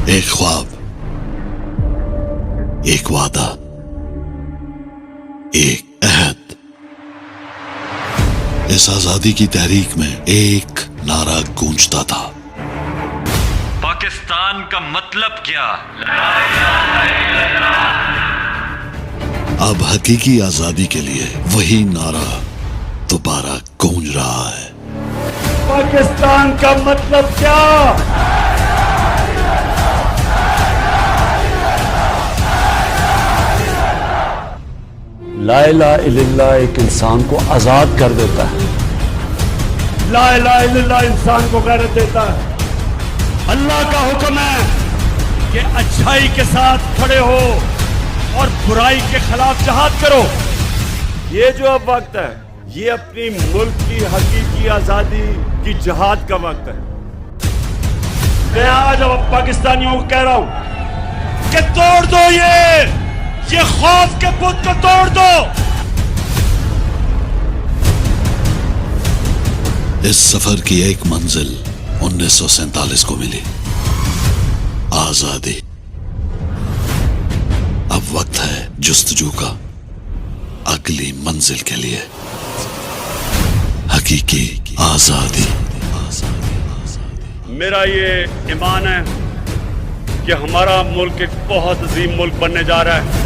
ایک خواب، ایک وعدہ، ایک عہد۔ اس آزادی کی تحریک میں ایک نعرہ گونجتا تھا، پاکستان کا مطلب کیا؟ اب حقیقی آزادی کے لیے وہی نعرہ دوبارہ گونج رہا ہے۔ پاکستان کا مطلب کیا؟ لا الہ الا اللہ ایک انسان کو آزاد کر دیتا ہے۔ لا الہ الا اللہ انسان کو غیرت دیتا ہے۔ اللہ کا حکم ہے کہ اچھائی کے ساتھ کھڑے ہو اور برائی کے خلاف جہاد کرو۔ یہ جو اب وقت ہے یہ اپنی ملک کی حقیقی آزادی کی جہاد کا وقت ہے۔ میں آج اب پاکستانیوں کو کہہ رہا ہوں کہ توڑ دو یہ خوف کے بت کو توڑ دو۔ اس سفر کی ایک منزل 1947 کو ملی، آزادی۔ اب وقت ہے جستجو کا اگلی منزل کے لیے، حقیقی آزادی۔ میرا یہ ایمان ہے کہ ہمارا ملک ایک بہت عظیم ملک بننے جا رہا ہے۔